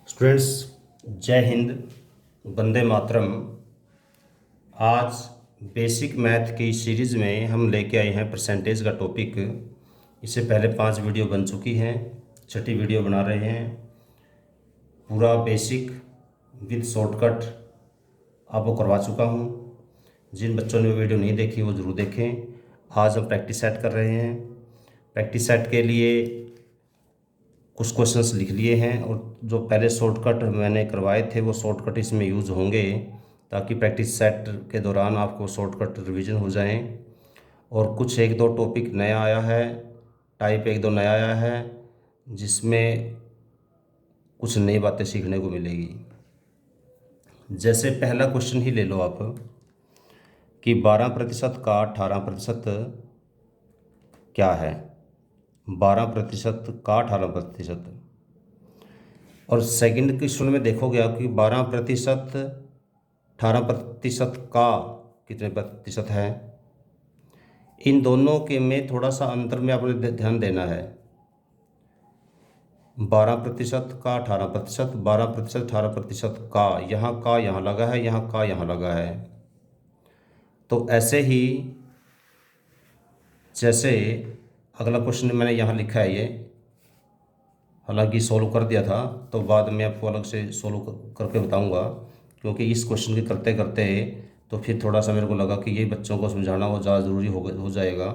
Students, जय हिंद, वंदे मातरम। आज basic math की सीरीज़ में हम लेके आए हैं परसेंटेज का टॉपिक। इससे पहले 5 वीडियो बन चुकी हैं, छठी वीडियो बना रहे हैं। पूरा बेसिक विद शॉर्टकट आपको करवा चुका हूँ। जिन बच्चों ने वो वीडियो नहीं देखी वो ज़रूर देखें। आज हम प्रैक्टिस सेट कर रहे हैं। प्रैक्टिस सेट के लिए कुछ क्वेश्चंस लिख लिए हैं और जो पहले शॉर्टकट मैंने करवाए थे वो शॉर्टकट इसमें यूज़ होंगे, ताकि प्रैक्टिस सेट के दौरान आपको शॉर्टकट रिवीजन हो जाएं। और कुछ एक दो टॉपिक नया आया है, टाइप एक दो नया आया है, जिसमें कुछ नई बातें सीखने को मिलेगी। जैसे पहला क्वेश्चन ही ले लो आप कि 12% का 18% क्या है। 12% का 18%। और सेकंड क्वेश्चन में देखोगे आप कि 12% 18% का कितने प्रतिशत है। इन दोनों के में थोड़ा सा अंतर में आपने ध्यान देना है। 12% का 18%, 12% 18% का, यहाँ लगा है, यहाँ लगा है। तो ऐसे ही जैसे अगला क्वेश्चन मैंने यहाँ लिखा है, ये हालांकि सोल्व कर दिया था, तो बाद में आपको अलग से सोल्व करके बताऊंगा, क्योंकि इस क्वेश्चन के करते करते तो फिर थोड़ा सा मेरे को लगा कि ये बच्चों को समझाना वो ज़्यादा ज़रूरी हो जाएगा।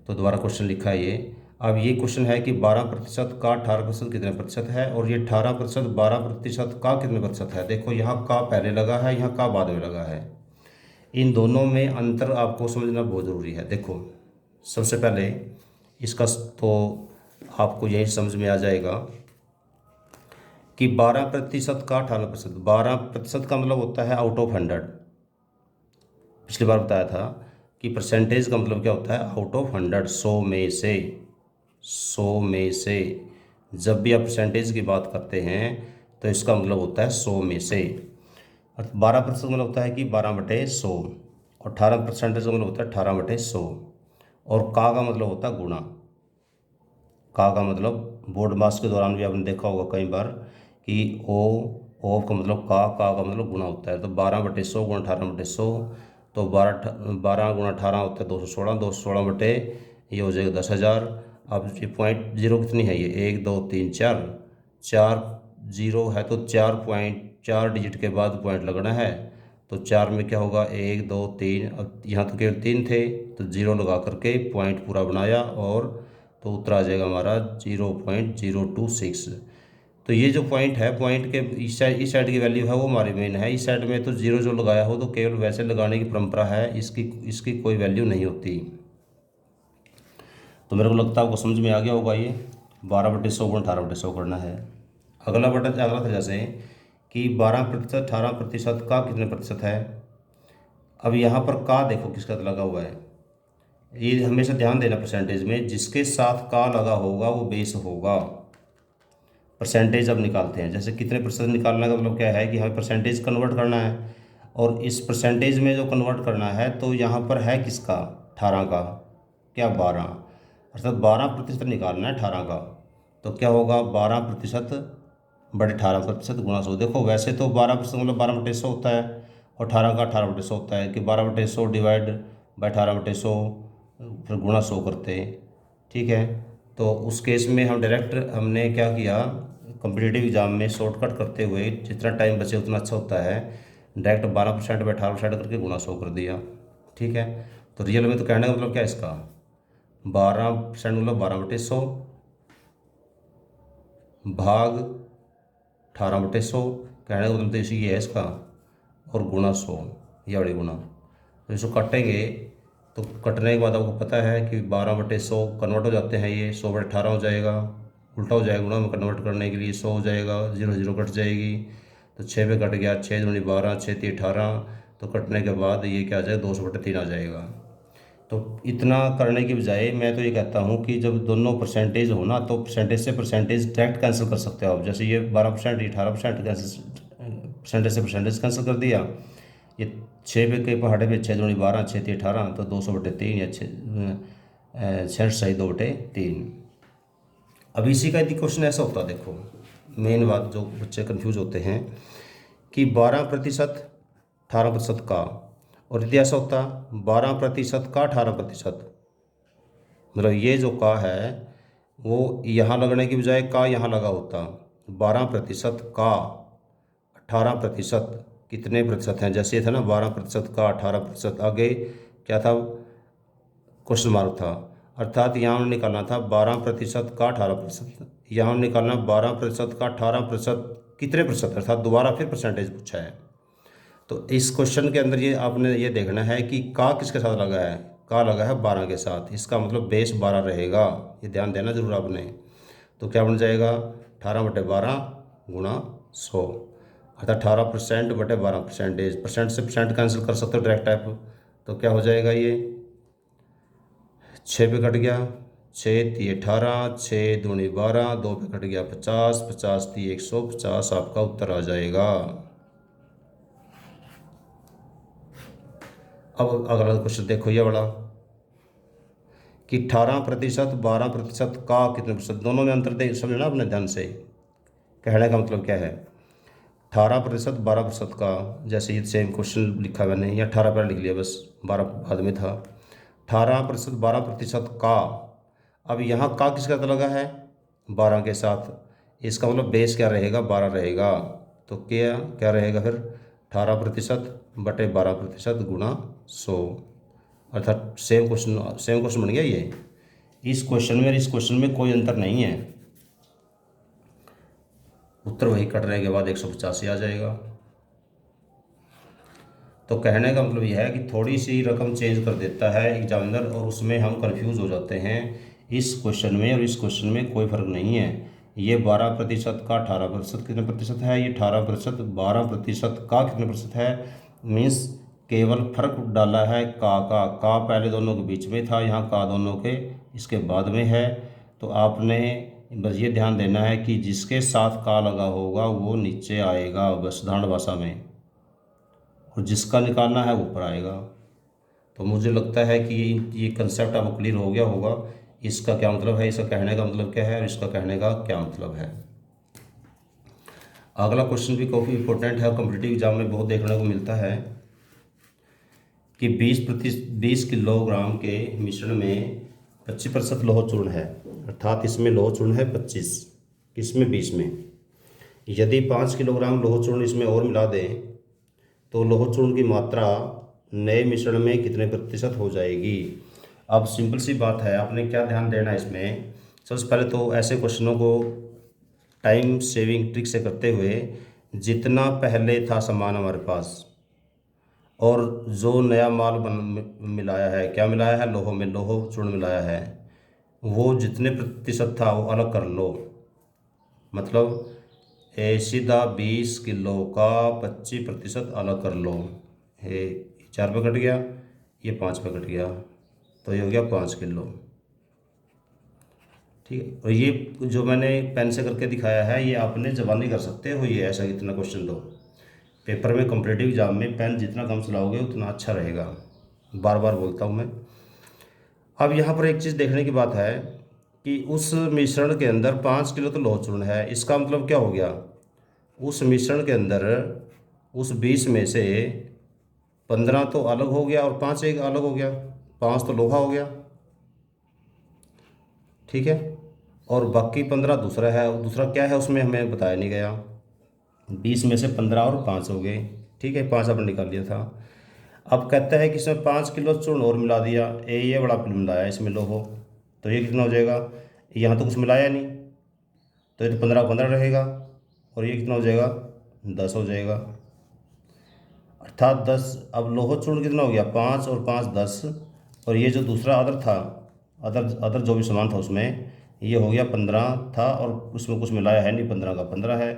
तो दोबारा क्वेश्चन लिखा है ये। अब ये क्वेश्चन है कि 12% का 18% कितने प्रतिशत है, और ये 18% 12% का कितने प्रतिशत है। देखो यहाँ का पहले लगा है, यहाँ का बाद में लगा है। इन दोनों में अंतर आपको समझना बहुत ज़रूरी है। देखो सबसे पहले इसका तो आपको यही समझ में आ जाएगा कि 12% का 18%। 12% का मतलब होता है आउट ऑफ 100। पिछली बार बताया था कि परसेंटेज का मतलब क्या होता है, आउट ऑफ 100, 100 में से। 100 में से जब भी आप परसेंटेज की बात करते हैं तो इसका मतलब होता है 100 में से। और 12% मतलब होता है कि 12/100, और 18% का मतलब होता है 18/100। और का मतलब होता है गुणा। का मतलब बोर्ड मास के दौरान भी आपने देखा होगा कई बार कि ओ का मतलब का मतलब गुणा होता है। तो 12/100 गुणा 18/100, तो 12 गुणा 18 होता है 216, 216 बटे ये हो जाएगा 10,000। अब ये पॉइंट जीरो कितनी है, ये 1 2 3 4, 4 जीरो है, तो 4 डिजिट के बाद पॉइंट लगना है। तो 4 में क्या होगा, 1 2 3, अब यहाँ तो केवल 3 थे, तो जीरो लगा करके पॉइंट पूरा बनाया, और तो उत्तर आ जाएगा हमारा 0.026। तो ये जो पॉइंट है, पॉइंट के इस साइड की वैल्यू है वो हमारी मेन है। इस साइड में तो जीरो जो लगाया हो तो केवल वैसे लगाने की परंपरा है, इसकी कोई वैल्यू नहीं होती। तो मेरे को लगता है आपको समझ में आ गया होगा। ये 12/100 गुणा 18/100 करना है। अगला था जैसे कि 12% 18% का कितने प्रतिशत है। अब यहाँ पर का देखो किसका लगा हुआ है। ये हमेशा ध्यान देना, परसेंटेज में जिसके साथ का लगा होगा वो बेस होगा। परसेंटेज अब निकालते हैं, जैसे कितने प्रतिशत निकालने का मतलब क्या है कि हमें परसेंटेज कन्वर्ट करना है, और इस परसेंटेज में जो कन्वर्ट करना है तो यहाँ पर है किसका, 18 का, क्या 12, अर्थात 12% निकालना है 18 का। तो क्या होगा, 12% बटे 18% गुणा 100। देखो वैसे तो 12% मतलब 12/100 होता है, और 18 का 18/100 होता है, कि 12/100 डिवाइड बाई 18/100 फिर गुणा 100 करते हैं। ठीक है, तो उस केस में हम डायरेक्ट हमने क्या किया, कॉम्पिटिटिव एग्जाम में शॉर्टकट करते हुए जितना टाइम बचे उतना अच्छा होता है, डायरेक्ट 12% बाई 18% करके गुणा 100 कर दिया। ठीक है, तो रियल में तो कहने का मतलब क्या है इसका, 12% मतलब 12/100 भाग 18/100, कहने का मतलब तो इसी ये है इसका, और गुणा 100, ये बड़ी गुणा। तो इसको काटेंगे तो कटने के बाद आपको पता है कि 12/100 कन्वर्ट हो जाते हैं, ये 100/18 हो जाएगा, उल्टा हो जाएगा गुणा में कन्वर्ट करने के लिए 100 हो जाएगा, 0 0 कट जाएगी, तो 6 पे कट गया, 6 दूनी 12, 6 3 18, तो कटने के बाद ये क्या आ जाएगा, 200/3 आ जाएगा। तो इतना करने के बजाय मैं तो ये कहता हूँ कि जब दोनों परसेंटेज हो ना, तो परसेंटेज से परसेंटेज डायरेक्ट कैंसिल कर सकते हो आप। जैसे ये 12%, ये 18%, परसेंटेज से परसेंटेज कैंसिल कर दिया। ये 6 पे के पहाड़े पे 6 दूनी 12, 6 3 18, तो 200/3 या 6 सही 2/3। अब इसी का यदि क्वेश्चन ऐसा होता, देखो मेन बात जो बच्चे कंफ्यूज होते हैं कि 12% 18% का, और यदि ऐसा होता 12% का 18%, मतलब ये जो का है वो यहाँ लगने की बजाय का यहाँ लगा होता। 12% का 18% कितने प्रतिशत हैं, जैसे ये था ना 12% का 18%, आगे क्या था, क्वेश्चन मार्क था, अर्थात यहाँ निकालना था 12% का 18%, यहाँ निकालना 12% का 18% कितने प्रतिशत, अर्थात दोबारा फिर परसेंटेज पूछा है। तो इस क्वेश्चन के अंदर ये आपने ये देखना है कि का किसके साथ लगा है, का लगा है 12 के साथ, इसका मतलब बेस 12 रहेगा, ये ध्यान देना जरूर आपने। तो क्या बन जाएगा 18/12 गुणा 100, अर्थात 18% बटे 12 परसेंटेज, परसेंट से परसेंट कैंसिल कर सकते हो डायरेक्ट टाइप। तो क्या हो जाएगा, ये 6 पे कट गया, 6 × 18, 6 दूनी 12, 2 पे कट गया 50, 50 × 150, आपका उत्तर आ जाएगा। अब अगला क्वेश्चन देखो ये बड़ा कि 18% 12% का कितने प्रतिशत, दोनों में अंतर दे समझना अपने ध्यान से। कहने का मतलब क्या है, 18% 12% का, जैसे ये सेम क्वेश्चन लिखा मैंने, या 18 पहले लिख लिया बस, 12 बाद में था। 18% 12% का, अब यहाँ का किसका साथ लगा है 12 के साथ, इसका मतलब बेस क्या रहेगा 12 रहेगा। तो क्या क्या रहेगा फिर 18% बटे 12% गुणा 100, अर्थात सेम क्वेश्चन बन गया ये। इस क्वेश्चन में और इस क्वेश्चन में कोई अंतर नहीं है, उत्तर वही कटने के बाद 185 आ जाएगा। तो कहने का मतलब यह है कि थोड़ी सी रकम चेंज कर देता है एग्जामिनर और उसमें हम कंफ्यूज हो जाते हैं। इस क्वेश्चन में और इस क्वेश्चन में कोई फर्क नहीं है। ये 12% का 18% कितने प्रतिशत है, ये 18% 12% का कितने प्रतिशत है, मीन्स केवल फर्क डाला है का पहले दोनों के बीच में था, यहाँ का दोनों के इसके बाद में है। तो आपने बस ये ध्यान देना है कि जिसके साथ का लगा होगा वो नीचे आएगा बस साधारण भाषा में, और जिसका निकालना है ऊपर आएगा। तो मुझे लगता है कि ये कंसेप्ट आपको क्लियर हो गया होगा, इसका क्या मतलब है, इसका कहने का मतलब क्या है और इसका कहने का क्या मतलब है। अगला क्वेश्चन भी काफ़ी इंपॉर्टेंट है, कॉम्पिटिटिव एग्जाम में बहुत देखने को मिलता है कि 20 किलोग्राम के मिश्रण में 25% लोह चूर्ण है, अर्थात इसमें लोह चूर्ण है 25, किसमें 20 में। यदि 5 किलोग्राम लोह चूर्ण इसमें और मिला दें तो लोह चूर्ण की मात्रा नए मिश्रण में कितने प्रतिशत हो जाएगी। अब सिंपल सी बात है, आपने क्या ध्यान देना है इसमें, सबसे पहले तो ऐसे क्वेश्चनों को टाइम सेविंग ट्रिक से करते हुए जितना पहले था सामान हमारे पास और जो नया माल मिलाया है, क्या मिलाया है, लोह में लोह चूर्ण मिलाया है, वो जितने प्रतिशत था वो अलग कर लो। मतलब सीधा 20 किलो का 25% अलग कर लो। ये 4 पे कट गया, ये 5 पे कट गया, तो ये हो गया 5 किलो। ठीक है, और ये जो मैंने पेन से करके दिखाया है ये आपने ज़बानी कर सकते हो, ये ऐसा इतना क्वेश्चन दो पेपर में कॉम्पिटिटिव एग्जाम में पेन जितना कम चलाओगे उतना अच्छा रहेगा, बार बार बोलता हूँ मैं। अब यहाँ पर एक चीज़ देखने की बात है कि उस मिश्रण के अंदर 5 किलो तो लोह चूर्ण है, इसका मतलब क्या हो गया, उस मिश्रण के अंदर उस 20 में से 15 तो अलग हो गया और 5 एक अलग हो गया, 5 तो लोहा हो गया, ठीक है, और बाकी 15 दूसरा है, दूसरा क्या है उसमें हमें बताया नहीं गया। 20 में से 15 और 5 हो गए, ठीक है, 5 आपने निकाल लिया था। अब कहता है कि इसमें 5 किलो चूर्ण और मिला दिया, ये बड़ा मिलाया इसमें लोहो, तो ये कितना हो जाएगा, यहाँ तो कुछ मिलाया नहीं, तो ये तो 15 रहेगा, और ये कितना हो जाएगा 10 हो जाएगा, अर्थात 10। अब लोह चूर्ण कितना हो गया 5 और 5 10, और ये जो दूसरा अदर था, अदर जो भी सामान था उसमें ये हो गया 15 था, और उसमें कुछ मिलाया है नहीं, 15 का 15 है।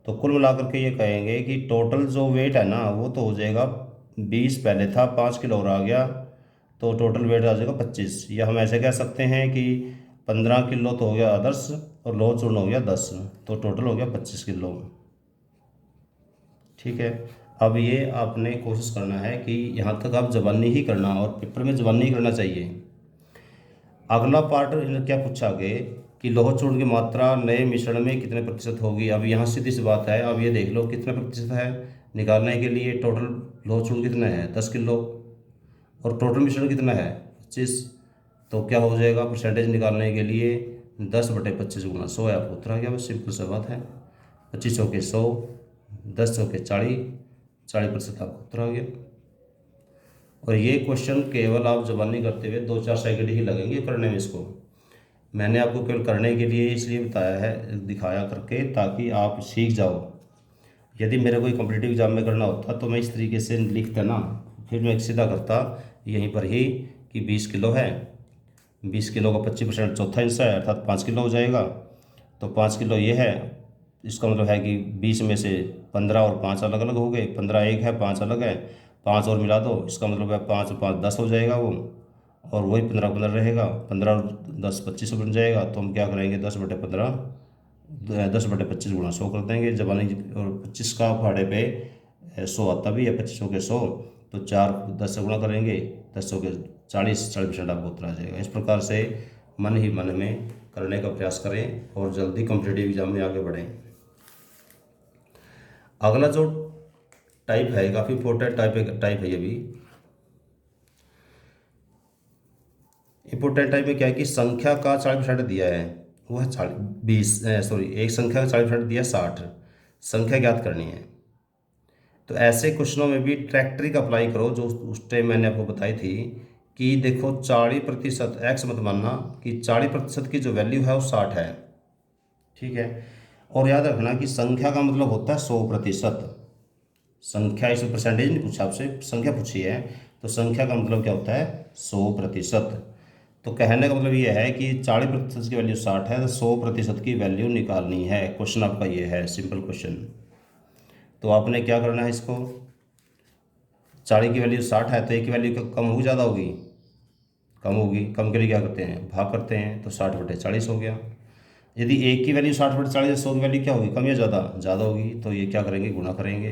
तो कुल मिलाकर के ये कहेंगे कि टोटल जो वेट है ना वो तो हो जाएगा 20 पहले था, 5 किलो और आ गया, तो टोटल वेट आ जाएगा 25। या हम ऐसे कह सकते हैं कि 15 किलो तो हो गया अदर्स और लोह चूर्ण हो गया 10, तो टोटल हो गया 25 किलो। ठीक है, अब ये आपने कोशिश करना है कि यहाँ तक आप ज़बानी ही करना, और पेपर में ज़बानी ही करना चाहिए। अगला पार्ट क्या पूछा आगे कि लौह चूर्ण की मात्रा नए मिश्रण में कितने प्रतिशत होगी। अब यहाँ सीधी सी बात है, अब ये देख लो कितने प्रतिशत है निकालने के लिए। टोटल लौह चूर्ण कितना है 10 किलो, और टोटल मिश्रण कितना है 25। तो क्या हो जाएगा परसेंटेज निकालने के लिए 10/25 गुना 100 है, आपको उत्तर आ गया। बस सिंपल सा बात है, 25 चौके 100, 10 चौके 40% आपको उत्तर आ गया। और ये क्वेश्चन केवल आप जबानी करते हुए 2-4 सेकंड ही लगेंगे करने में। इसको मैंने आपको केवल करने के लिए इसलिए बताया है, दिखाया करके, ताकि आप सीख जाओ। यदि मेरे कोई कॉम्पिटिटिव एग्जाम में करना होता तो मैं इस तरीके से लिखता ना, फिर मैं सीधा करता यहीं पर ही कि 20 किलो है, 20 किलो का 25% चौथा हिस्सा है, अर्थात 5 किलो हो जाएगा। तो 5 किलो ये है, इसका मतलब है कि 20 में से 15 और 5 अलग अलग हो गए, 15 एक है, 5 अलग है, 5 और मिला दो, इसका मतलब है 5 और 5 10 हो जाएगा वो, और वही 15 रहेगा, 15 और 10 25 बन जाएगा। तो हम क्या करेंगे 10/15, 10/25 गुना 100 कर देंगे जबानी। और 25 का भाड़े पे 100 आता भी है, 25 के 100, तो 4 10 से गुणा करेंगे, 10 के 40% आपको उत्तर आ जाएगा। इस प्रकार से मन ही मन में करने का प्रयास करें और जल्दी कॉम्पिटिटिव एग्जाम में आगे बढ़ें। अगला जो टाइप है काफ़ी इंपॉर्टेंट टाइप है। ये भी इंपॉर्टेंट टाइप में क्या है कि संख्या का 40% दिया है, वो है 40 एक संख्या का 40% दिया 60, संख्या ज्ञात करनी है। तो ऐसे क्वेश्चनों में भी ट्रैक्ट्रिक अप्लाई करो, जो उस टाइम मैंने आपको बताई थी कि देखो 40% एक्स मत मानना, कि 40% की जो वैल्यू है वो 60 है, ठीक है। और याद रखना कि संख्या का मतलब होता है 100%। संख्या, इसमें परसेंटेज नहीं पूछा आपसे, संख्या पूछी है, तो संख्या का मतलब क्या होता है 100%। तो कहने का मतलब ये है कि 40% की वैल्यू 60 है, तो 100% की वैल्यू निकालनी है। क्वेश्चन आपका ये है, सिंपल क्वेश्चन। तो आपने क्या करना है, इसको 40 की वैल्यू 60 है, तो एक की वैल्यू कम होगी ज़्यादा होगी, कम होगी। कम के लिए क्या करते हैं भाग करते हैं, तो 60/40 हो गया। यदि एक की वैल्यू 60/40, 100 की वैल्यू क्या होगी कम या ज़्यादा, ज़्यादा होगी। तो ये क्या करेंगे गुणा करेंगे,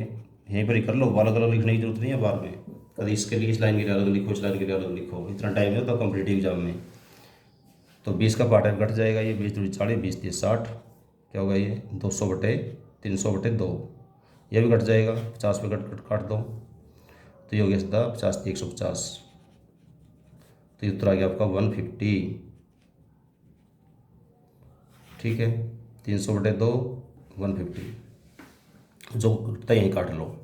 यहीं पर ही कर लो, अलग अलग लिखने की जरूरत नहीं है बाद में। कभी इसके लिए इस लाइन के लिए अलग लिखो, इस लाइन के लिए अलग लिखो, इतना टाइम है तो कॉम्पिटिटिव एग्जाम में। तो 20 का पार्ट घट जाएगा, ये 20 दूनी 40, 20 30 60, क्या होगा ये 200/300/2, ये भी घट जाएगा, 50 पे काट दो, तो ये हो गया सीधा 50 150। तो ये उत्तर आ गया आपका 150, ठीक है। 300/2 150, जो घटता यहीं काट लो।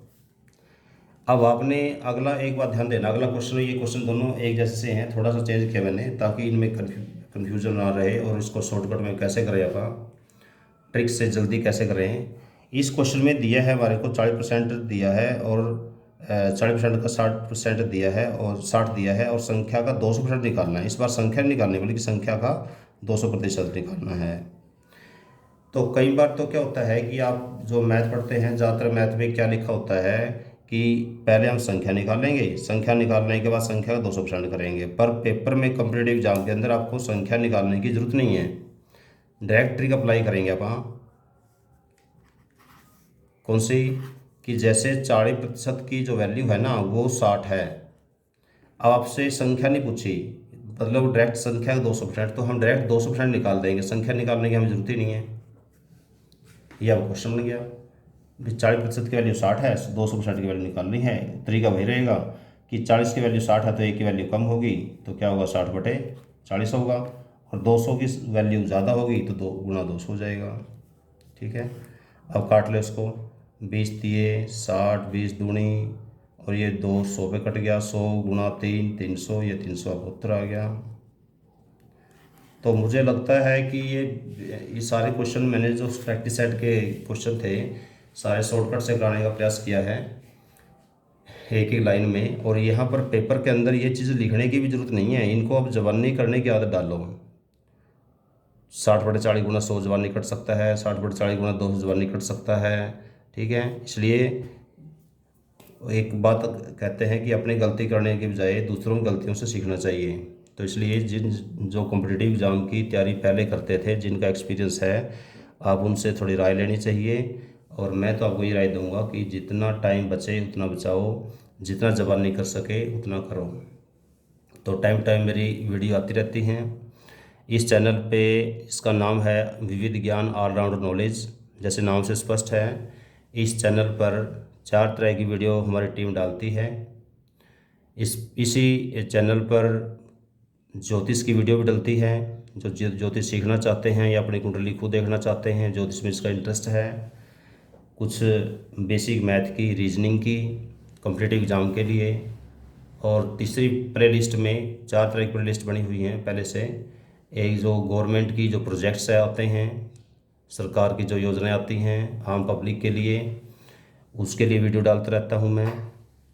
अब आपने अगला एक बात ध्यान देना, अगला क्वेश्चन, ये क्वेश्चन दोनों एक जैसे से हैं, थोड़ा सा चेंज किया मैंने ताकि इनमें कन्फ्यूजन ना रहे, और इसको शॉर्टकट में कैसे करें, आप ट्रिक से जल्दी कैसे करें। इस क्वेश्चन में दिया है हमारे को 40% दिया है, और 40% का 60% दिया है, और 60 दिया है, और संख्या का 200% निकालना है। इस बार संख्या नहीं निकालनी बल्कि संख्या का 200% निकालना है। तो कई बार तो क्या होता है कि आप जो मैथ पढ़ते हैं, ज़्यादातर मैथ में क्या लिखा होता है कि पहले हम संख्या निकालेंगे, संख्या निकालने के बाद संख्या का 200% करेंगे। पर पेपर में कॉम्पिटिटिव एग्जाम के अंदर आपको संख्या निकालने की जरूरत नहीं है, डायरेक्ट ट्रिक अप्लाई करेंगे आप। हाँ, कौन सी, कि जैसे 40% की जो वैल्यू है ना वो 60 है। अब आपसे संख्या नहीं पूछी, मतलब डायरेक्ट संख्या का 200%, तो हम डायरेक्ट 200% निकाल देंगे, संख्या निकालने की हमें जरूरत ही नहीं है। ये अब क्वेश्चन बन गया, 40% की वैल्यू 60 है, 200% की वैल्यू निकालनी है। तरीका वही रहेगा कि 40 की वैल्यू 60 है तो एक की वैल्यू कम होगी, तो क्या होगा 60/40 होगा, और 200 की वैल्यू ज़्यादा होगी तो 2 गुना 200 हो जाएगा, ठीक है। अब काट लो इसको, 20 दिए 60, 20 दूनी, और ये 200 पे कट गया, 100 गुना 3 300, ये 300 अब उत्तर आ गया। तो मुझे लगता है कि ये सारे क्वेश्चन मैंने जो प्रैक्टिस सेट के क्वेश्चन थे सारे शॉर्टकट से कराने का प्रयास किया है एक एक लाइन में। और यहाँ पर पेपर के अंदर ये चीज़ लिखने की भी जरूरत नहीं है, इनको अब जबानी करने की आदत डालो। 60/40 गुना 100 जबानी कट सकता है, 60/40 गुना 200 जबानी कट सकता है, ठीक है। इसलिए एक बात कहते हैं कि अपनी गलती करने के बजाय दूसरों की गलतियों से सीखना चाहिए। तो इसलिए जो कॉम्पिटिटिव एग्ज़ाम की तैयारी पहले करते थे, जिनका एक्सपीरियंस है, आप उनसे थोड़ी राय लेनी चाहिए। और मैं तो आपको ये राय दूंगा कि जितना टाइम बचे उतना बचाओ, जितना जबानी कर सके उतना करो। तो टाइम टाइम मेरी वीडियो आती रहती हैं, इस चैनल पे इसका नाम है विविध ज्ञान ऑलराउंड नॉलेज। जैसे नाम से स्पष्ट है, इस चैनल पर 4 तरह की वीडियो हमारी टीम डालती है। इसी चैनल पर ज्योतिष की वीडियो भी डलती है। जो ज्योतिष सीखना चाहते हैं या अपनी कुंडली खुद देखना चाहते हैं, ज्योतिष में इसका इंटरेस्ट है, कुछ बेसिक मैथ की, रीजनिंग की, कॉम्पिटिटिव एग्ज़ाम के लिए। और तीसरी प्ले लिस्ट में 4 तरह की प्ले लिस्ट बनी हुई हैं पहले से। एक जो गवर्नमेंट की जो प्रोजेक्ट्स है आते हैं, सरकार की जो योजनाएं आती हैं आम पब्लिक के लिए, उसके लिए वीडियो डालता रहता हूं मैं,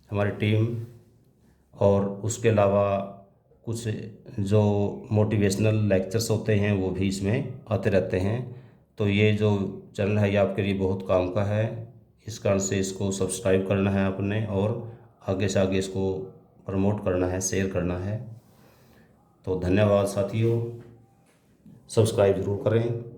हमारी टीम। और उसके अलावा कुछ जो मोटिवेशनल लेक्चर्स होते हैं वो भी इसमें आते रहते हैं। तो ये जो चैनल है ये आपके लिए बहुत काम का है। इस कारण से इसको सब्सक्राइब करना है आपने, और आगे से आगे इसको प्रमोट करना है, शेयर करना है। तो धन्यवाद साथियों, सब्सक्राइब ज़रूर करें।